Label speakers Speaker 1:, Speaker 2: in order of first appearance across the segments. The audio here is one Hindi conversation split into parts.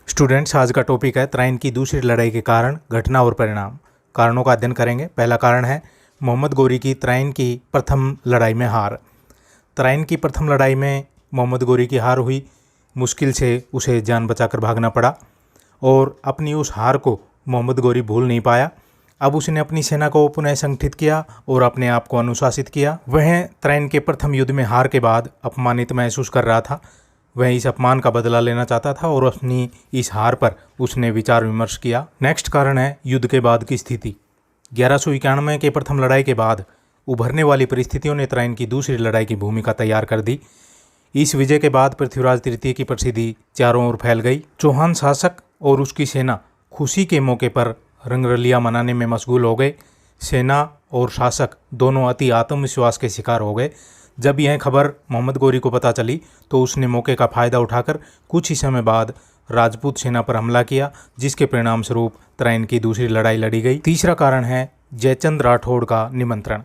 Speaker 1: स्टूडेंट्स, आज का टॉपिक है तराइन की दूसरी लड़ाई के कारण, घटना और परिणाम। कारणों का अध्ययन करेंगे। पहला कारण है मोहम्मद गोरी की तराइन की प्रथम लड़ाई में हार। तराइन की प्रथम लड़ाई में मोहम्मद गोरी की हार हुई। मुश्किल से उसे जान बचाकर भागना पड़ा और अपनी उस हार को मोहम्मद गोरी भूल नहीं पाया। अब उसने अपनी सेना को पुनः संगठित किया और अपने आप को अनुशासित किया। वह तराइन के प्रथम युद्ध में हार के बाद अपमानित महसूस कर रहा था। वह इस अपमान का बदला लेना चाहता था और अपनी इस हार पर उसने विचार विमर्श किया। नेक्स्ट कारण है युद्ध के बाद की स्थिति। 1191 के प्रथम लड़ाई के बाद उभरने वाली परिस्थितियों ने तराइन की दूसरी लड़ाई की भूमिका तैयार कर दी। इस विजय के बाद पृथ्वीराज तृतीय की प्रसिद्धि चारों ओर फैल गई। चौहान शासक और उसकी सेना खुशी के मौके पर रंगरलियां मनाने में मशगूल हो गए। सेना और शासक दोनों अति आत्मविश्वास के शिकार हो गए। जब यह खबर मोहम्मद गोरी को पता चली तो उसने मौके का फायदा उठाकर कुछ ही समय बाद राजपूत सेना पर हमला किया, जिसके परिणाम स्वरूप तराइन की दूसरी लड़ाई लड़ी गई। तीसरा कारण है जयचंद राठौड़ का निमंत्रण।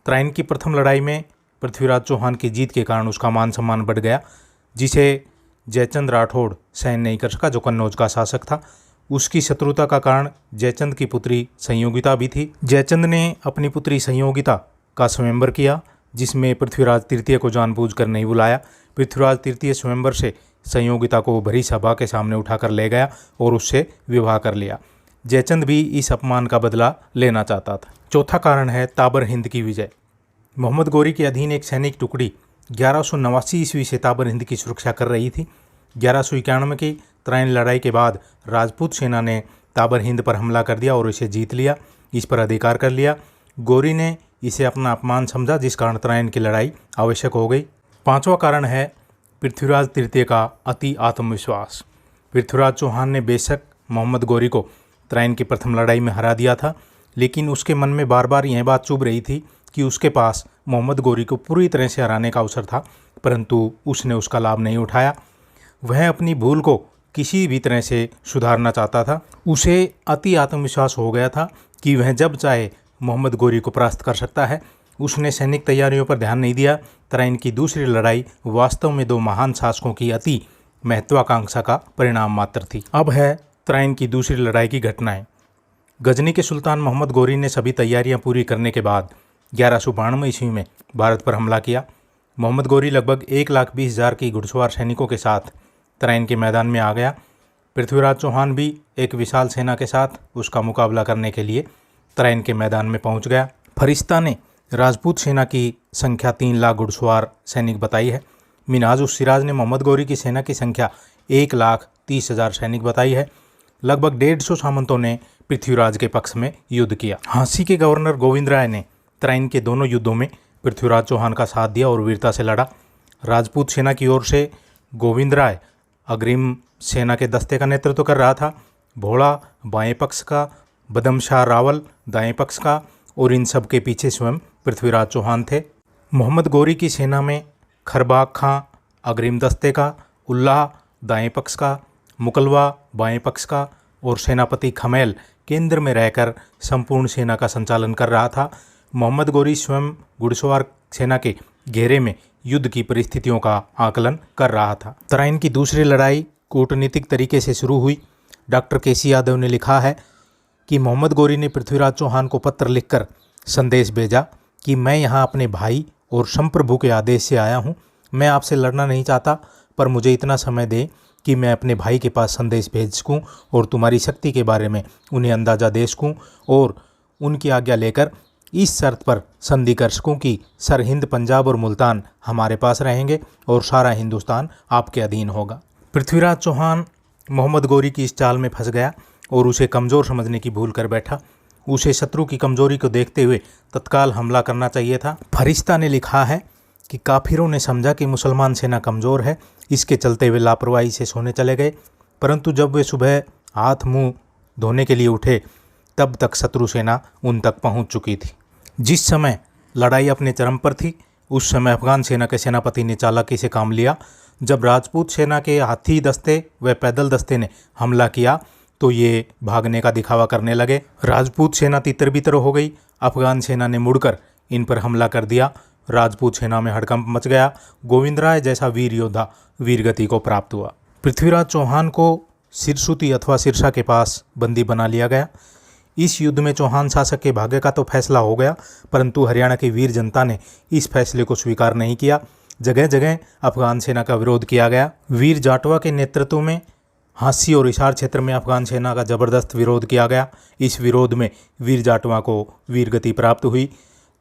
Speaker 1: तराइन की प्रथम लड़ाई में पृथ्वीराज चौहान की जीत के कारण उसका मान सम्मान बढ़ गया, जिसे जयचंद राठौड़ सहन नहीं कर सका, जो कन्नौज का शासक था। उसकी शत्रुता का कारण जयचंद की पुत्री संयोगिता भी थी। जयचंद ने अपनी पुत्री संयोगिता का स्वयंवर किया, जिसमें पृथ्वीराज तृतीय को जानबूझकर नहीं बुलाया। पृथ्वीराज तृतीय स्वयंवर से संयोगिता को भरी सभा के सामने उठाकर ले गया और उससे विवाह कर लिया। जयचंद भी इस अपमान का बदला लेना चाहता था। चौथा कारण है ताबर हिंद की विजय। मोहम्मद गोरी के अधीन एक सैनिक टुकड़ी 1189 ईस्वी से ताबर हिंद की सुरक्षा कर रही थी। 1191 की तराइन लड़ाई के बाद राजपूत सेना ने ताबर हिंद पर हमला कर दिया और इसे जीत लिया, इस पर अधिकार कर लिया। गोरी ने इसे अपना अपमान समझा, जिस कारण तराइन की लड़ाई आवश्यक हो गई। पांचवा कारण है पृथ्वीराज तृतीय का अति आत्मविश्वास। पृथ्वीराज चौहान ने बेशक मोहम्मद गोरी को तराइन की प्रथम लड़ाई में हरा दिया था, लेकिन उसके मन में बार बार यह बात चुभ रही थी कि उसके पास मोहम्मद गोरी को पूरी तरह से हराने का अवसर था, परंतु उसने उसका लाभ नहीं उठाया। वह अपनी भूल को किसी भी तरह से सुधारना चाहता था। उसे अति आत्मविश्वास हो गया था कि वह जब चाहे मोहम्मद गोरी को परास्त कर सकता है। उसने सैनिक तैयारियों पर ध्यान नहीं दिया। तराइन की दूसरी लड़ाई वास्तव में दो महान शासकों की अति महत्वाकांक्षा का परिणाम मात्र थी। अब है तराइन की दूसरी लड़ाई की घटनाएं। गजनी के सुल्तान मोहम्मद गोरी ने सभी तैयारियां पूरी करने के बाद 1192 ईस्वी में भारत पर हमला किया। मोहम्मद गोरी लगभग 1,20,000 की घुड़सवार सैनिकों के साथ तराइन के मैदान में आ गया। पृथ्वीराज चौहान भी एक विशाल सेना के साथ उसका मुकाबला करने के लिए तराइन के मैदान में पहुंच गया। फरिश्ता ने राजपूत सेना की संख्या 3 लाख घुड़सवार सैनिक बताई है। मिनहाज उस सिराज ने मोहम्मद गोरी की सेना की संख्या 1,30,000 सैनिक बताई है। लगभग 150 सामंतों ने पृथ्वीराज के पक्ष में युद्ध किया। झांसी के गवर्नर गोविंद राय ने तराइन के दोनों युद्धों में पृथ्वीराज चौहान का साथ दिया और वीरता से लड़ा। राजपूत सेना की ओर से गोविंद राय अग्रिम सेना के दस्ते का नेतृत्व कर रहा था। भोला बाएं पक्ष का, बदमशाह रावल दाएं पक्ष का, और इन सब के पीछे स्वयं पृथ्वीराज चौहान थे। मोहम्मद गोरी की सेना में खरबाग खां अग्रिम दस्ते का, उल्लाह दाएं पक्ष का, मुकलवा बाएं पक्ष का और सेनापति खमेल केंद्र में रहकर संपूर्ण सेना का संचालन कर रहा था। मोहम्मद गोरी स्वयं घुड़सवार सेना के घेरे में युद्ध की परिस्थितियों का आकलन कर रहा था। तराइन की दूसरी लड़ाई कूटनीतिक तरीके से शुरू हुई। डॉक्टर केसी यादव ने लिखा है कि मोहम्मद गोरी ने पृथ्वीराज चौहान को पत्र लिखकर संदेश भेजा कि मैं यहाँ अपने भाई और संप्रभु के आदेश से आया हूँ। मैं आपसे लड़ना नहीं चाहता, पर मुझे इतना समय दें कि मैं अपने भाई के पास संदेश भेज सकूँ और तुम्हारी शक्ति के बारे में उन्हें अंदाज़ा दे सकूँ और उनकी आज्ञा लेकर इस शर्त पर संधि कर सकूँ कि सर हिंद, पंजाब और मुल्तान हमारे पास रहेंगे और सारा हिंदुस्तान आपके अधीन होगा। पृथ्वीराज चौहान मोहम्मद गोरी की इस चाल में फंस गया और उसे कमज़ोर समझने की भूल कर बैठा। उसे शत्रु की कमजोरी को देखते हुए तत्काल हमला करना चाहिए था। फरिश्ता ने लिखा है कि काफिरों ने समझा कि मुसलमान सेना कमज़ोर है, इसके चलते वे लापरवाही से सोने चले गए, परंतु जब वे सुबह हाथ मुंह धोने के लिए उठे तब तक शत्रु सेना उन तक पहुंच चुकी थी। जिस समय लड़ाई अपने चरम पर थी, उस समय अफगान सेना के सेनापति ने चालाकी से काम लिया। जब राजपूत सेना के हाथी दस्ते व पैदल दस्ते ने हमला किया तो ये भागने का दिखावा करने लगे। राजपूत सेना तितर बितर हो गई। अफगान सेना ने मुड़कर इन पर हमला कर दिया। राजपूत सेना में हड़कंप मच गया। गोविंद राय जैसा वीर योद्धा वीरगति को प्राप्त हुआ। पृथ्वीराज चौहान को सिरसुती अथवा सिरसा के पास बंदी बना लिया गया। इस युद्ध में चौहान शासक के भाग्य का तो फैसला हो गया, परंतु हरियाणा की वीर जनता ने इस फैसले को स्वीकार नहीं किया। जगह जगह अफगान सेना का विरोध किया गया। वीर जाटवा के नेतृत्व में हांसी और हिसार क्षेत्र में अफगान सेना का जबरदस्त विरोध किया गया। इस विरोध में वीर जाटवा को वीरगति प्राप्त हुई।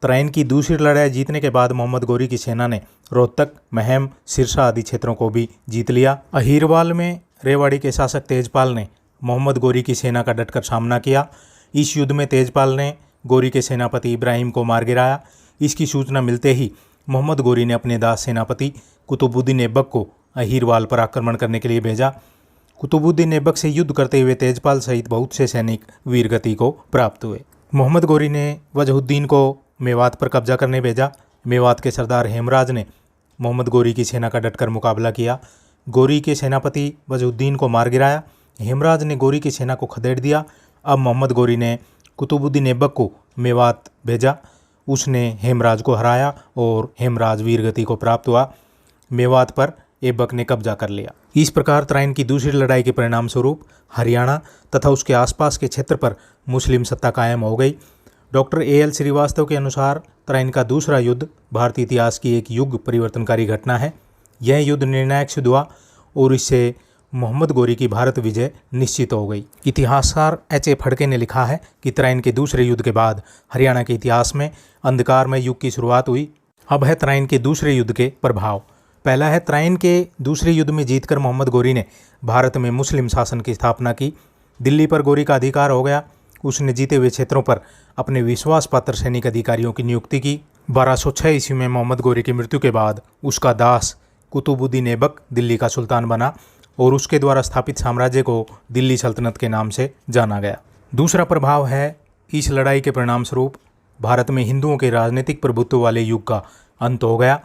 Speaker 1: तराइन की दूसरी लड़ाई जीतने के बाद मोहम्मद गौरी की सेना ने रोहतक, महम, सिरसा आदि क्षेत्रों को भी जीत लिया। अहीरवाल में रेवाड़ी के शासक तेजपाल ने मोहम्मद गौरी की सेना का डटकर सामना किया। इस युद्ध में तेजपाल ने गौरी के सेनापति इब्राहिम को मार गिराया। इसकी सूचना मिलते ही मोहम्मद गौरी ने अपने दास सेनापति कुतुबुद्दीन ऐबक को अहीरवाल पर आक्रमण करने के लिए भेजा। कुतुबुद्दीन ऐबक से युद्ध करते हुए तेजपाल सहित बहुत से सैनिक वीरगति को प्राप्त हुए। मोहम्मद गौरी ने वजहुद्दीन को मेवात पर कब्जा करने भेजा। मेवात के सरदार हेमराज ने मोहम्मद गौरी की सेना का डटकर मुकाबला किया। गौरी के सेनापति वजहुद्दीन को मार गिराया। हेमराज ने गौरी की सेना को खदेड़ दिया। अब मोहम्मद गौरी ने कुतुबुद्दीन ऐबक को मेवात भेजा। उसने हेमराज को हराया और हेमराज वीरगति को प्राप्त हुआ। मेवात पर ऐबक ने कब्जा कर लिया। इस प्रकार तराइन की दूसरी लड़ाई के परिणाम स्वरूप हरियाणा तथा उसके आसपास के क्षेत्र पर मुस्लिम सत्ता कायम हो गई। Doctor A.L. श्रीवास्तव के अनुसार तराइन का दूसरा युद्ध भारतीय इतिहास की एक युग परिवर्तनकारी घटना है। यह युद्ध निर्णायक सिद्ध हुआ और इससे मोहम्मद गौरी की भारत विजय निश्चित हो गई। इतिहासकार H.A. फड़के ने लिखा है कि तराइन के दूसरे युद्ध के बाद हरियाणा के इतिहास में अंधकारमय युग की शुरुआत हुई। अब है तराइन के दूसरे युद्ध के प्रभाव। पहला है, तराइन के दूसरे युद्ध में जीतकर मोहम्मद गौरी ने भारत में मुस्लिम शासन की स्थापना की। दिल्ली पर गौरी का अधिकार हो गया। उसने जीते हुए क्षेत्रों पर अपने विश्वास पात्र सैनिक अधिकारियों की नियुक्ति की। 1206 ईस्वी में मोहम्मद गौरी की मृत्यु के बाद उसका दास कुतुबुद्दीन ऐबक दिल्ली का सुल्तान बना और उसके द्वारा स्थापित साम्राज्य को दिल्ली सल्तनत के नाम से जाना गया। दूसरा प्रभाव है, इस लड़ाई के परिणाम स्वरूप भारत में हिंदुओं के राजनीतिक प्रभुत्व वाले युग का अंत हो गया।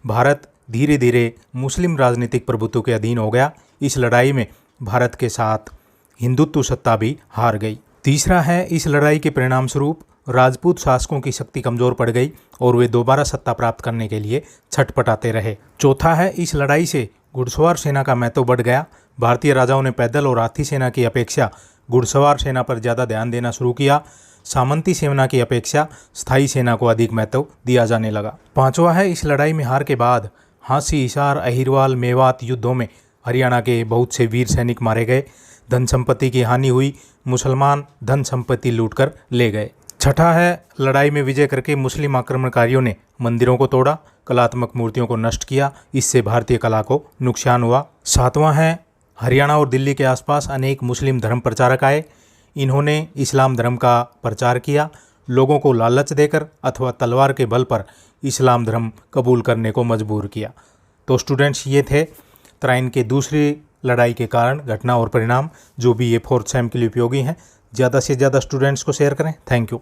Speaker 1: भारत धीरे धीरे मुस्लिम राजनीतिक प्रभुत्व के अधीन हो गया। इस लड़ाई में भारत के साथ हिंदुत्व सत्ता भी हार गई। तीसरा है, इस लड़ाई के परिणाम स्वरूप राजपूत शासकों की शक्ति कमजोर पड़ गई और वे दोबारा सत्ता प्राप्त करने के लिए छटपटाते रहे। चौथा है, इस लड़ाई से घुड़सवार सेना का महत्व बढ़ गया। भारतीय राजाओं ने पैदल और हाथी सेना की अपेक्षा घुड़सवार सेना पर ज़्यादा ध्यान देना शुरू किया। सामंती सेना की अपेक्षा स्थायी सेना को अधिक महत्व दिया जाने लगा। पांचवा है, इस लड़ाई में हार के बाद हांसी, हिसार, अहीरवाल, मेवात युद्धों में हरियाणा के बहुत से वीर सैनिक मारे गए। धन संपत्ति की हानि हुई। मुसलमान धन संपत्ति लूटकर ले गए। छठा है, लड़ाई में विजय करके मुस्लिम आक्रमणकारियों ने मंदिरों को तोड़ा, कलात्मक मूर्तियों को नष्ट किया। इससे भारतीय कला को नुकसान हुआ। सातवां है, हरियाणा और दिल्ली के आसपास अनेक मुस्लिम धर्म प्रचारक आए। इन्होंने इस्लाम धर्म का प्रचार किया। लोगों को लालच देकर अथवा तलवार के बल पर इस्लाम धर्म कबूल करने को मजबूर किया। तो स्टूडेंट्स, ये थे तराइन के दूसरी लड़ाई के कारण, घटना और परिणाम, जो भी ये 4th सेम के लिए उपयोगी हैं। ज़्यादा से ज़्यादा स्टूडेंट्स को शेयर करें। Thank you.